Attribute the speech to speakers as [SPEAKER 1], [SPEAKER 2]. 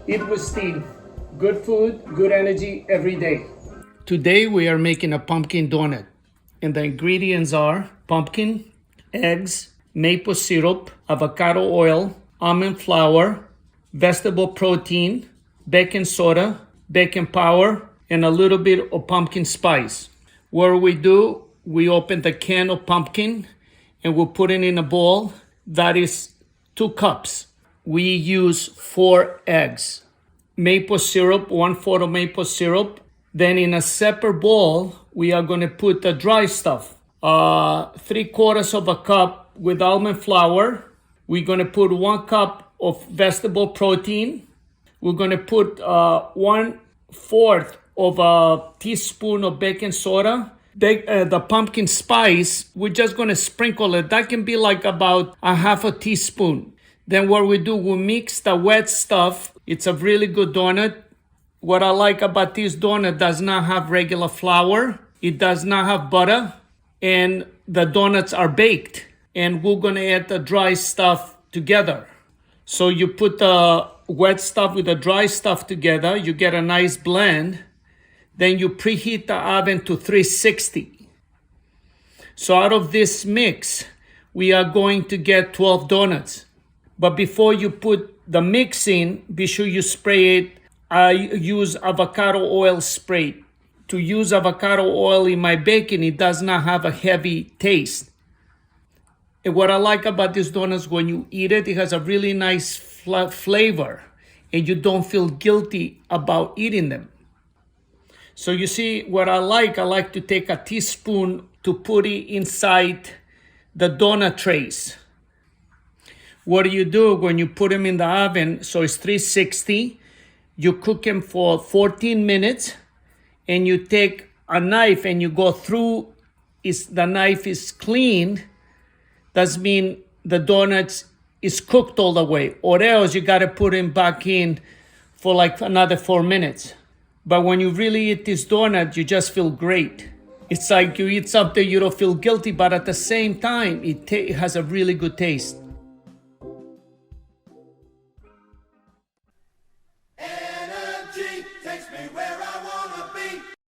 [SPEAKER 1] Eat with Steve. Good food, good energy every day. Today we are making a pumpkin donut. And the ingredients are pumpkin, eggs, maple syrup, avocado oil, almond flour, vegetable protein, baking soda, baking powder, and a little bit of pumpkin spice. What we do, we open the can of pumpkin and we'll put it in a bowl. That is 2 cups. We use 4 eggs. Maple syrup, 1/4 of maple syrup. Then in a separate bowl, we are going to put the dry stuff. 3/4 of a cup with almond flour. We're going to put 1 cup of vegetable protein. We're going to put 1/4 of a teaspoon of baking soda. The pumpkin spice, we're just going to sprinkle it. That can be like about a 1/2 teaspoon. Then what we do, we mix the wet stuff. It's a really good donut. What I like about this donut, does not have regular flour. It does not have butter. And the donuts are baked. And we're going to add the dry stuff together. So you put the wet stuff with the dry stuff together. You get a nice blend. Then you preheat the oven to 360. So out of this mix, we are going to get 12 donuts. But before you put the mix in, be sure you spray it. I use avocado oil spray. To use avocado oil in my baking, it does not have a heavy taste. And what I like about these donuts, when you eat it, it has a really nice flavor. And you don't feel guilty about eating them. So you see what I like to take a teaspoon to put it inside the donut trays. What do you do when you put them in the oven? So it's 360. You cook them for 14 minutes and you take a knife and you go through. The knife is clean. That means the donuts is cooked all the way. Or else you got to put them back in for like another 4 minutes. But when you really eat this donut, you just feel great. It's like you eat something, you don't feel guilty, but at the same time, it has a really good taste.